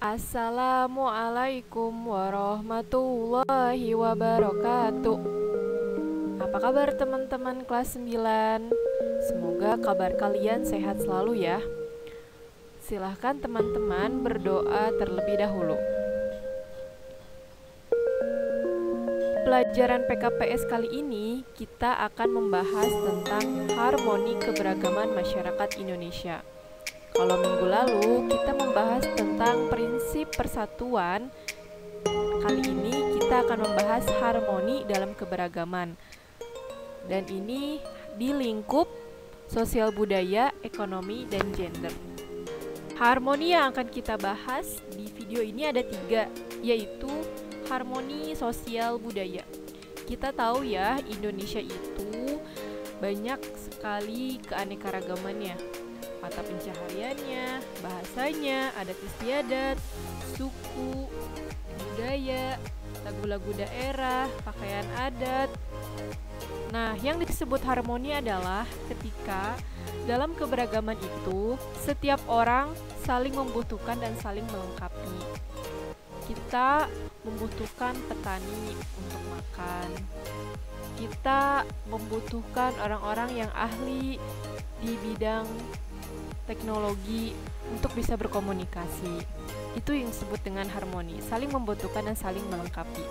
Assalamualaikum warahmatullahi wabarakatuh. Apa kabar teman-teman kelas 9? Semoga kabar kalian sehat selalu ya. Silahkan teman-teman berdoa terlebih dahulu. Pelajaran PKPS kali ini kita akan membahas tentang harmoni keberagaman masyarakat Indonesia. Kalau minggu lalu kita membahas tentang prinsip persatuan, kali ini kita akan membahas harmoni dalam keberagaman. Dan ini di lingkup sosial budaya, ekonomi, dan gender. Harmoni yang akan kita bahas di video ini ada 3, yaitu harmoni sosial budaya. Kita tahu ya, Indonesia itu banyak sekali keanekaragamannya. Mata pencahariannya, bahasanya, adat istiadat, suku, budaya, lagu-lagu daerah, pakaian adat. Nah, yang disebut harmoni adalah ketika dalam keberagaman itu setiap orang saling membutuhkan dan saling melengkapi. Kita membutuhkan petani untuk makan. Kita membutuhkan orang-orang yang ahli di bidang teknologi untuk bisa berkomunikasi. Itu yang disebut dengan harmoni, saling membutuhkan dan saling melengkapi.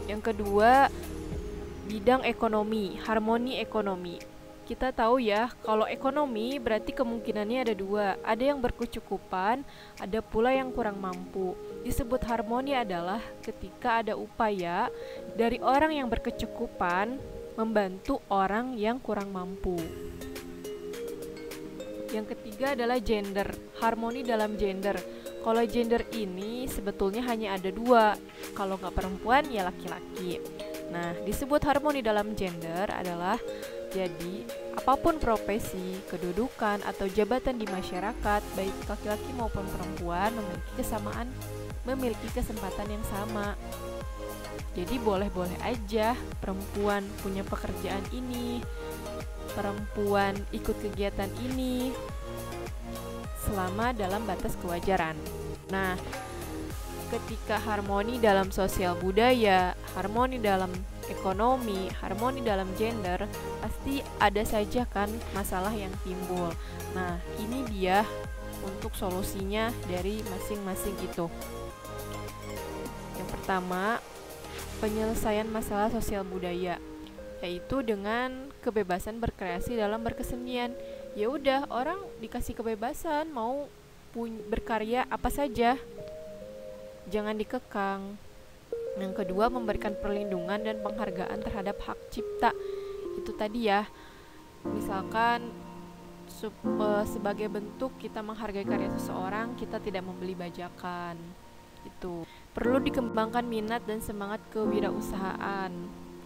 Yang kedua, bidang ekonomi, harmoni ekonomi. Kita tahu ya, kalau ekonomi berarti kemungkinannya ada 2. Ada yang berkecukupan, ada pula yang kurang mampu. Disebut harmoni adalah ketika ada upaya dari orang yang berkecukupan membantu orang yang kurang mampu. Yang ketiga adalah gender, harmoni dalam gender. Kalau gender ini sebetulnya hanya ada 2, kalau nggak perempuan ya laki-laki. Nah, disebut harmoni dalam gender adalah jadi apapun profesi, kedudukan, atau jabatan di masyarakat, baik laki-laki maupun perempuan memiliki kesempatan yang sama. Jadi boleh-boleh aja perempuan punya pekerjaan ini, perempuan ikut kegiatan ini selama dalam batas kewajaran. Nah, ketika harmoni dalam sosial budaya, harmoni dalam ekonomi, harmoni dalam gender, pasti ada saja kan masalah yang timbul. Nah, ini dia untuk solusinya dari masing-masing itu. Yang pertama, penyelesaian masalah sosial budaya, yaitu dengan kebebasan berkreasi dalam berkesenian. Ya udah, orang dikasih kebebasan mau berkarya apa saja, jangan dikekang. Yang kedua, memberikan perlindungan dan penghargaan terhadap hak cipta. Itu tadi ya, misalkan sebagai bentuk kita menghargai karya seseorang, kita tidak membeli bajakan. Itu perlu dikembangkan minat dan semangat kewirausahaan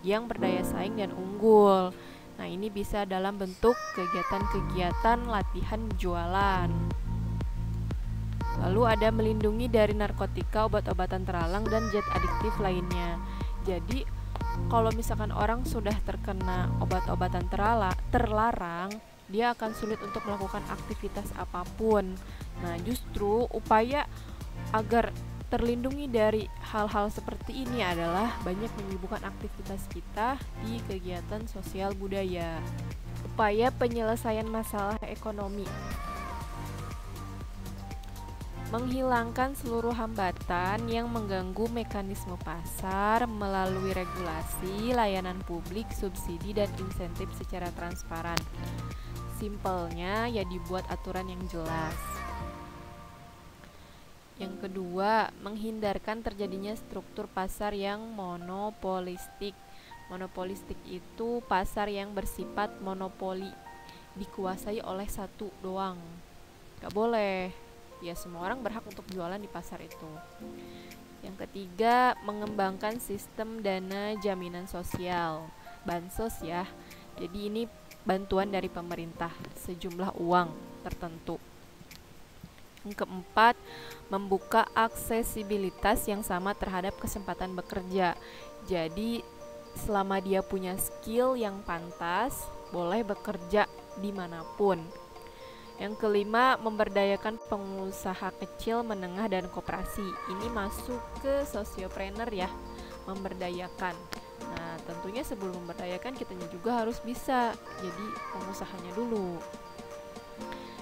yang berdaya saing dan unggul. Nah, ini bisa dalam bentuk kegiatan-kegiatan latihan jualan. Lalu ada melindungi dari narkotika, obat-obatan teralang, dan zat adiktif lainnya. Jadi, kalau misalkan orang sudah terkena obat-obatan terlarang, dia akan sulit untuk melakukan aktivitas apapun. Nah, justru upaya agar terlindungi dari hal-hal seperti ini adalah banyak menyibukkan aktivitas kita di kegiatan sosial budaya. Upaya penyelesaian masalah ekonomi, menghilangkan seluruh hambatan yang mengganggu mekanisme pasar melalui regulasi, layanan publik, subsidi, dan insentif secara transparan. Simpelnya ya dibuat aturan yang jelas. Yang kedua, menghindarkan terjadinya struktur pasar yang monopolistik. Monopolistik itu pasar yang bersifat monopoli, dikuasai oleh satu doang. Gak boleh, ya semua orang berhak untuk jualan di pasar itu. Yang ketiga, mengembangkan sistem dana jaminan sosial, bansos ya. Jadi ini bantuan dari pemerintah, sejumlah uang tertentu. Yang keempat, membuka aksesibilitas yang sama terhadap kesempatan bekerja. Jadi selama dia punya skill yang pantas, boleh bekerja dimanapun. Yang kelima, memberdayakan pengusaha kecil, menengah, dan koperasi. Ini masuk ke sosiopreneur ya, memberdayakan. Nah, tentunya sebelum memberdayakan kitanya juga harus bisa jadi pengusahanya dulu.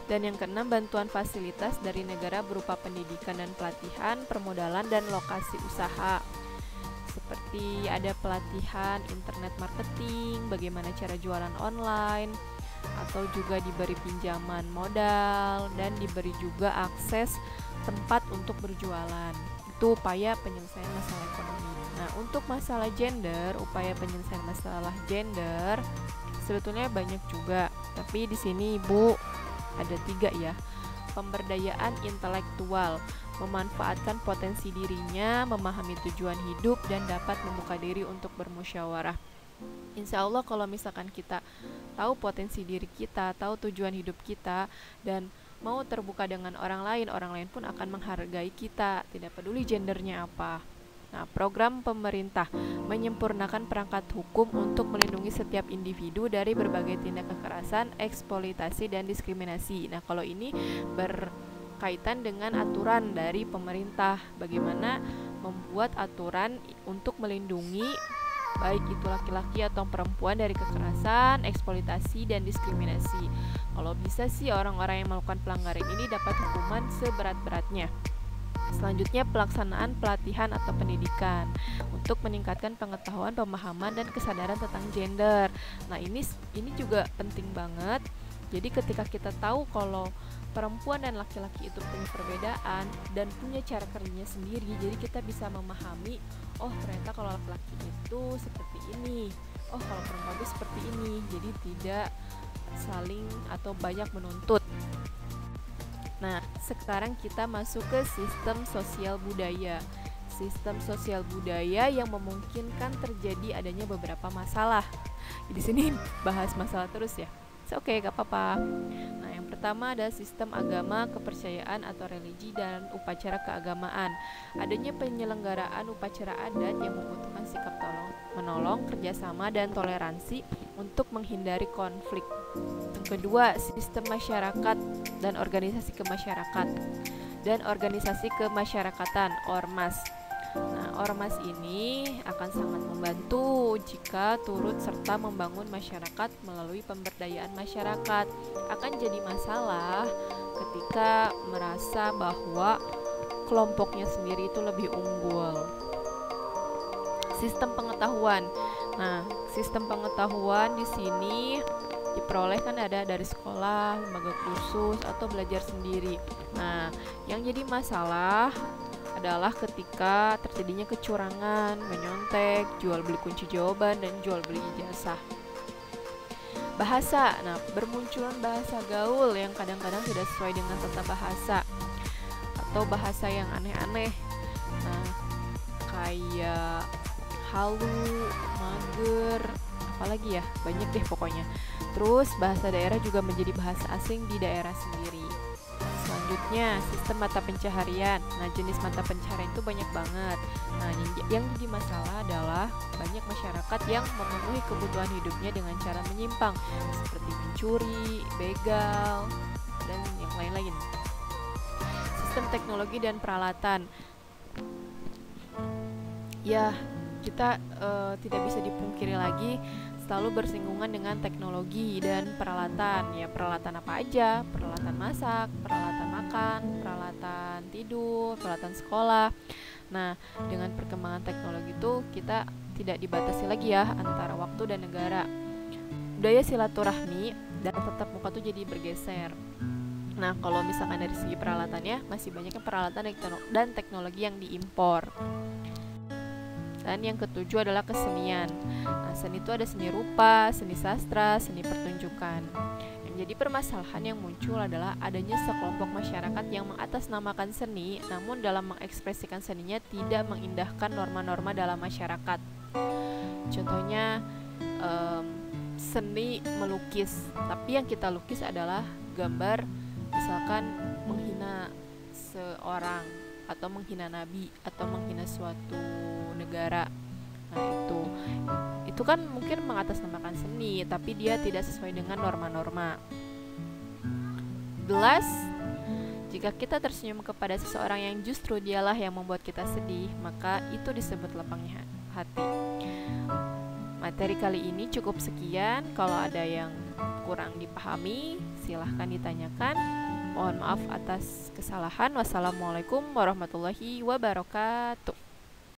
Dan yang keenam, bantuan fasilitas dari negara berupa pendidikan dan pelatihan, permodalan, dan lokasi usaha. Seperti ada pelatihan internet marketing, bagaimana cara jualan online, atau juga diberi pinjaman modal, dan diberi juga akses tempat untuk berjualan. Itu upaya penyelesaian masalah ekonomi. Nah, untuk masalah gender, upaya penyelesaian masalah gender sebetulnya banyak juga, tapi di sini Ibu ada 3 ya. Pemberdayaan intelektual, memanfaatkan potensi dirinya, memahami tujuan hidup, dan dapat membuka diri untuk bermusyawarah. Insya Allah kalau misalkan kita tahu potensi diri kita, tahu tujuan hidup kita, dan mau terbuka dengan orang lain pun akan menghargai kita, tidak peduli gendernya apa. Nah, program pemerintah menyempurnakan perangkat hukum untuk melindungi setiap individu dari berbagai tindak kekerasan, eksploitasi, dan diskriminasi. Nah, kalau ini berkaitan dengan aturan dari pemerintah, bagaimana membuat aturan untuk melindungi baik itu laki-laki atau perempuan dari kekerasan, eksploitasi, dan diskriminasi. Kalau bisa sih orang-orang yang melakukan pelanggaran ini dapat hukuman seberat-beratnya. Selanjutnya, pelaksanaan pelatihan atau pendidikan untuk meningkatkan pengetahuan, pemahaman, dan kesadaran tentang gender. Nah, ini juga penting banget. Jadi ketika kita tahu kalau perempuan dan laki-laki itu punya perbedaan dan punya cara kerjanya sendiri, jadi kita bisa memahami, oh ternyata kalau laki-laki itu seperti ini, oh kalau perempuan itu seperti ini. Jadi tidak saling atau banyak menuntut. Nah, sekarang kita masuk ke sistem sosial budaya. Sistem sosial budaya yang memungkinkan terjadi adanya beberapa masalah. Di sini bahas masalah terus ya. Oke, gak apa-apa. Nah, yang pertama ada sistem agama, kepercayaan atau religi, dan upacara keagamaan. Adanya penyelenggaraan upacara adat yang membutuhkan sikap menolong, kerjasama, dan toleransi untuk menghindari konflik. Yang kedua, sistem masyarakat dan organisasi kemasyarakatan, ormas. Nah, ormas ini akan sangat membantu jika turut serta membangun masyarakat melalui pemberdayaan masyarakat. Akan jadi masalah ketika merasa bahwa kelompoknya sendiri itu lebih unggul. Sistem pengetahuan. Nah, sistem pengetahuan di sini diperoleh kan ada dari sekolah, lembaga kursus, atau belajar sendiri. Nah, yang jadi masalah adalah ketika terjadinya kecurangan, menyontek, jual beli kunci jawaban, dan jual beli ijazah. Bahasa. Nah, bermunculan bahasa gaul yang kadang-kadang tidak sesuai dengan tata bahasa atau bahasa yang aneh-aneh. Nah, kayak halu, mager, apalagi ya, banyak deh pokoknya. Terus bahasa daerah juga menjadi bahasa asing di daerah sendiri. Selanjutnya, sistem mata pencaharian. Nah, jenis mata pencaharian itu banyak banget. Nah, yang jadi masalah adalah banyak masyarakat yang memenuhi kebutuhan hidupnya dengan cara menyimpang, seperti mencuri, begal, dan yang lain-lain. Sistem teknologi dan peralatan. Ya, kita tidak bisa dipungkiri lagi selalu bersinggungan dengan teknologi dan peralatan. Ya, peralatan apa aja? Peralatan masak, peralatan makan, peralatan tidur, peralatan sekolah. Nah, dengan perkembangan teknologi itu kita tidak dibatasi lagi ya antara waktu dan negara. Budaya silaturahmi dan tatap muka tuh jadi bergeser. Nah, kalau misalkan dari segi peralatannya, masih banyaknya peralatan dan teknologi yang diimpor. Dan yang ketujuh adalah kesenian. Nah, seni itu ada seni rupa, seni sastra, seni pertunjukan. Yang jadi permasalahan yang muncul adalah adanya sekelompok masyarakat yang mengatasnamakan seni, namun dalam mengekspresikan seninya tidak mengindahkan norma-norma dalam masyarakat. Contohnya seni melukis, tapi yang kita lukis adalah gambar misalkan menghina seorang, atau menghina nabi, atau menghina suatu negara. Nah, itu kan mungkin mengatasnamakan seni, tapi dia tidak sesuai dengan norma-norma. jika kita tersenyum kepada seseorang yang justru dialah yang membuat kita sedih, maka itu disebut lapangnya hati. Materi kali ini cukup sekian. Kalau ada yang kurang dipahami, silahkan ditanyakan. Mohon maaf atas kesalahan. Wassalamualaikum warahmatullahi wabarakatuh.